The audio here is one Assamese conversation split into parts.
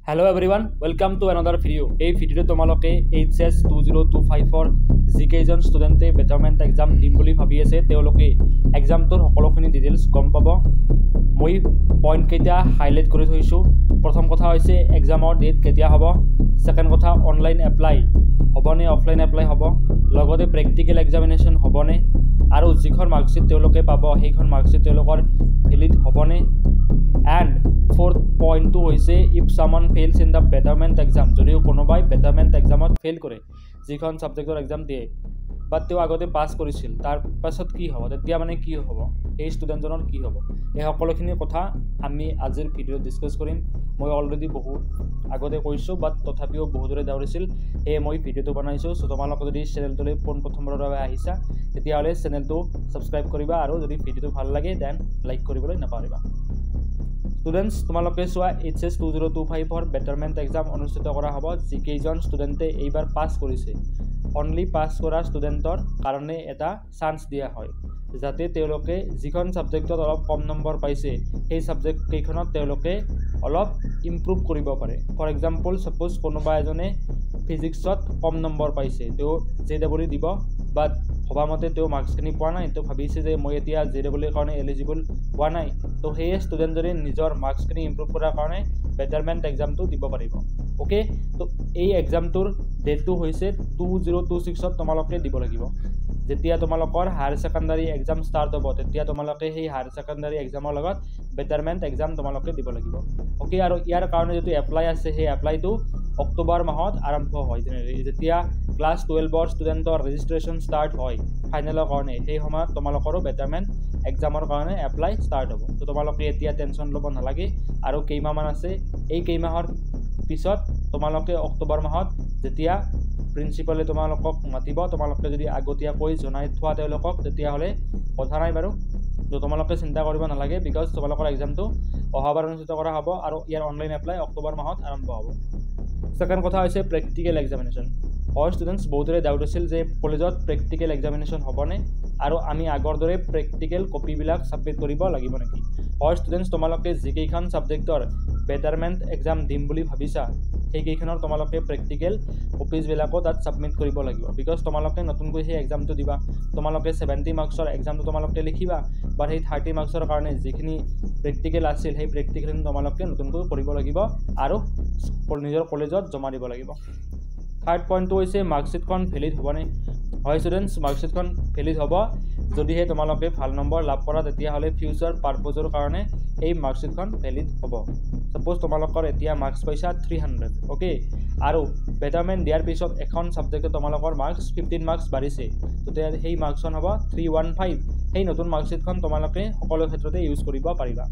Hello everyone, welcome to another video. এই ভিডিওতে তোমালোকে HS 2025 জিকেজন ষ্টুডেণ্টে বেটাৰমেণ্ট এক্সাম দিম বুলি ভাবি আছে তেওঁলোকে এক্সামটোৰ সকলোখিনি ডিটেইলছ গম পাব। মই পইণ্ট কেইটা হাইলাইট কৰি থৈছোঁ। প্ৰথম কথা হৈছে এক্সামৰ ডেট কেতিয়া হ'ব, সেকেন্ড কথা অনলাইন এপ্লাই হ'বনে অফলাইন এপ্লাই হ'ব, লগতে প্ৰেক্টিকেল এক্সামিনেশ্যন হ'বনে আৰু যিখন মাৰ্কশ্বিট তেওঁলোকে পাব সেইখন মাৰ্কশ্বিট তেওঁলোকৰ ভেলিড হ'বনে। And fourth point to hoise if someone fails in the betterment exam যদিও কোনোবাই betterment examত ফেল কৰে যিখন সাবজেক্টৰ এক্সাম দিয়ে বাট তেওঁ আগতে পাস কৰিছিল তাৰ পাছত কি হ'ব তেতিয়া মানে কি হ'ব এই ষ্টুডেণ্টজনৰ কি হ'ব এই সকলোখিনি কথা আমি আজিৰ ভিডিঅ' ডিসকাস কৰিম। মই অলৰেডি বহুত আগতে কৈছোঁ বাট তথাপিও বহুতৰে দাউৰিছিল এই মই ভিডিঅ'টো বনাইছোঁ। সো তোমালোকে যদি চেনেলটোলৈ প্ৰথমবাৰৰ বাবে আহিছা তেতিয়াহ'লে চেনেলটো সাবস্ক্ৰাইব কৰিবা আৰু যদি ভিডিঅ'টো ভাল লাগে দেন লাইক কৰিবলৈ নাপাহৰিবা। Students, তোমালোকে চোৱা HS 2025 বেটাৰমেণ্ট এক্সাম অনুষ্ঠিত কৰা হ'ব। যিকেইজন ষ্টুডেণ্টে এইবাৰ পাছ কৰিছে অনলি পাছ কৰা ষ্টুডেণ্টৰ কাৰণে এটা চান্স দিয়া হয় যাতে তেওঁলোকে যিখন সাবজেক্টত অলপ কম নম্বৰ পাইছে সেই সাবজেক্ট কেইখনত তেওঁলোকে অলপ ইমপ্ৰুভ কৰিব পাৰে। ফৰ এক্সাম্পল সাপোজ কোনোবা এজনে ফিজিক্সত কম নম্বৰ পাইছে তেওঁ JEE দিব বাট ভবামতে তেওঁ মাৰ্কছখিনি পোৱা নাই তো ভাবিছে যে মই এতিয়া JEE কাৰণে এলিজিবল হোৱা নাই তো সেই ষ্টুডেণ্টজনে নিজৰ মাৰ্কছখিনি ইমপ্ৰুভ কৰাৰ কাৰণে বেটাৰমেণ্ট এক্সামটো দিব পাৰিব। ওকে, তো এই এক্সামটোৰ ডেটটো হৈছে 2026 তোমালোকে দিব লাগিব। যেতিয়া তোমালোকৰ হায়াৰ সেকেন্ডাৰী এক্সাম ষ্টাৰ্ট হ'ব তেতিয়া তোমালোকে সেই হায়াৰ সেকেন্ডাৰী এক্সামৰ লগত বেটাৰমেণ্ট এক্সাম তোমালোকে দিব লাগিব। ওকে, আৰু ইয়াৰ কাৰণে যেটো এপ্লাই আছে সেই এপ্লাইটো অক্টোবৰ মাহত আৰম্ভ হয়। যেতিয়া ক্লাছ 12ৰ ষ্টুডেণ্টৰ ৰেজিষ্ট্ৰেশ্যন ষ্টাৰ্ট হয় ফাইনেলৰ কাৰণে সেই সময়ত তোমালোকৰো বেটাৰমেণ্ট এক্সামৰ কাৰণে এপ্লাই ষ্টাৰ্ট হ'ব। তো তোমালোকে এতিয়া টেনশ্যন ল'ব নালাগে আৰু কেইমাহমান আছে এই কেইমাহৰ পিছত তোমালোকে অক্টোবৰ মাহত যেতিয়া প্ৰিন্সিপালে তোমালোকক মাতিব তোমালোকে যদি আগতীয়াকৈ জনাই থোৱা তেওঁলোকক তেতিয়াহ'লে কথা নাই বাৰু। তো তোমালোকে চিন্তা কৰিব নালাগে বিকজ তোমালোকৰ এক্সামটো অহাবাৰ অনুষ্ঠিত কৰা হ'ব আৰু ইয়াৰ অনলাইন এপ্লাই অক্টোবৰ মাহত আৰম্ভ হ'ব। সেকেন্ড কথা হৈছে প্ৰেক্টিকেল এক্সামিনেশ্যন। ষ্টুডেণ্টছ বহুতৰে ডাউট আছিল যে কলেজত প্ৰেক্টিকেল এক্সামিনেশ্যন হ'বনে আৰু আমি আগৰ দৰে প্ৰেক্টিকেল কপিবিলাক ছাবমিট কৰিব লাগিব নেকি। ষ্টুডেণ্টছ তোমালোকে যিকেইখন ছাবজেক্টৰ বেটাৰমেণ্ট এক্সাম দিম বুলি ভাবিছা সেইকেইখনৰ তোমালোকে প্ৰেক্টিকেল কপিজবিলাকো তাত ছাবমিট কৰিব লাগিব বিকজ তোমালোকে নতুনকৈ সেই এক্সামটো দিবা। তোমালোকে 70 মাৰ্কছৰ এক্সামটো তোমালোকে লিখিবা বাট সেই 30 মাৰ্কছৰ কাৰণে যিখিনি প্ৰেক্টিকেল আছিল সেই প্ৰেক্টিকেলখিনি তোমালোকে নতুনকৈ কৰিব লাগিব আৰু নিজৰ কলেজত জমা দিব লাগিব। থাৰ্ড পইণ্টটো হৈছে মাৰ্কশ্বিটখন ভেলিড হ'বনে। হয় ষ্টুডেণ্টছ, মাৰ্কশ্বিটখন ভেলিড হ'ব যদিহে তোমালোকে ভাল নম্বৰ লাভ কৰা তেতিয়াহ'লে ফিউচাৰ পাৰপজৰ কাৰণে এই মাৰ্কশ্বিটখন ভেলিড হ'ব। সাপোজ তোমালোকৰ এতিয়া মাৰ্কছ পাইছা 300 ওকে আৰু বেটাৰমেণ্ট দিয়াৰ পিছত এখন ছাবজেক্টত তোমালোকৰ মাৰ্কছ 15 মাৰ্কছ বাঢ়িছে তেতিয়া সেই মাৰ্কছখন হ'ব 315। সেই নতুন মাৰ্কশ্বিটখন তোমালোকে সকলো ক্ষেত্ৰতে ইউজ কৰিব পাৰিবা।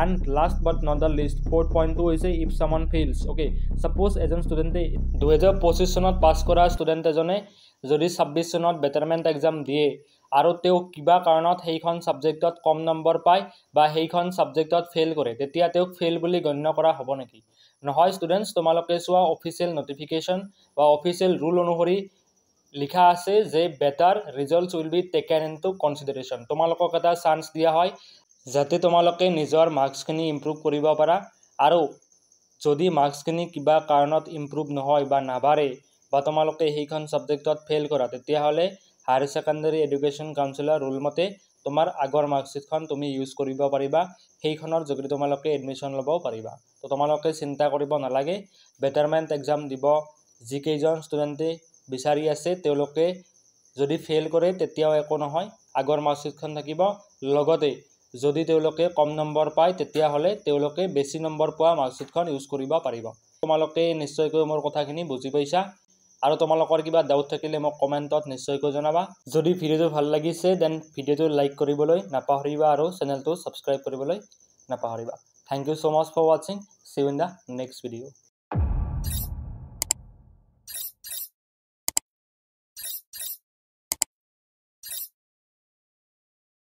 And last but not the least fourth পইণ্টটো হৈছে ইফ সামন ফেইলছ। ওকে, সাপোজ এজন ষ্টুডেণ্টে 2025 চনত পাছ কৰা ষ্টুডেণ্ট এজনে যদি 26 চনত বেটাৰমেণ্ট এক্সাম দিয়ে আৰু তেওঁ কিবা কাৰণত সেইখন ছাবজেক্টত কম নম্বৰ পায় বা সেইখন ছাবজেক্টত ফেইল কৰে তেতিয়া তেওঁক ফেইল বুলি গণ্য কৰা হ'ব নেকি। নহয় ষ্টুডেণ্টছ, তোমালোকে চোৱা অফিচিয়েল নটিফিকেশ্যন বা অফিচিয়েল ৰুল অনুসৰি লিখা আছে যে better results will be taken into consideration. তোমালোকক এটা চান্স দিয়া হয় যাতে তোমালোকে নিজৰ মাৰ্কছখিনি ইমপ্ৰুভ কৰিব পাৰা আৰু যদি মাৰ্কছখিনি কিবা কাৰণত ইমপ্ৰুভ নহয় বা নাবাঢ়ে বা তোমালোকে সেইখন ছাবজেক্টত ফেইল কৰা তেতিয়াহ'লে হায়াৰ সেকেন্ডাৰী এডুকেশ্যন কাউন্সিলৰ ৰুল মতে তোমাৰ আগৰ মাৰ্কশ্বিটখন তুমি ইউজ কৰিব পাৰিবা, সেইখনৰ যোগেদি তোমালোকে এডমিশ্যন ল'ব পাৰিবা। তো তোমালোকে চিন্তা কৰিব নালাগে। বেটাৰমেণ্ট এক্সাম দিব যিকেইজন ষ্টুডেণ্টে বিচাৰি আছে তেওঁলোকে যদি ফেইল কৰে তেতিয়াও একো নহয়, আগৰ মাৰ্কশ্বিটখন থাকিব। লগতে যদি তেওঁলোকে কম নম্বৰ পায় তেতিয়াহ'লে তেওঁলোকে বেছি নম্বৰ পোৱা মাৰ্কশ্বিটখন ইউজ কৰিব পাৰিব। তোমালোকে নিশ্চয়কৈ মোৰ কথাখিনি বুজি পাইছা আৰু তোমালোকৰ কিবা ডাউট থাকিলে মোক কমেণ্টত নিশ্চয়কৈ জনাবা। যদি ভিডিঅ'টো ভাল লাগিছে দেন ভিডিঅ'টো লাইক কৰিবলৈ নাপাহৰিবা আৰু চেনেলটো ছাবস্ক্ৰাইব কৰিবলৈ নাপাহৰিবা। Thank you so much for watching. See you in the next video.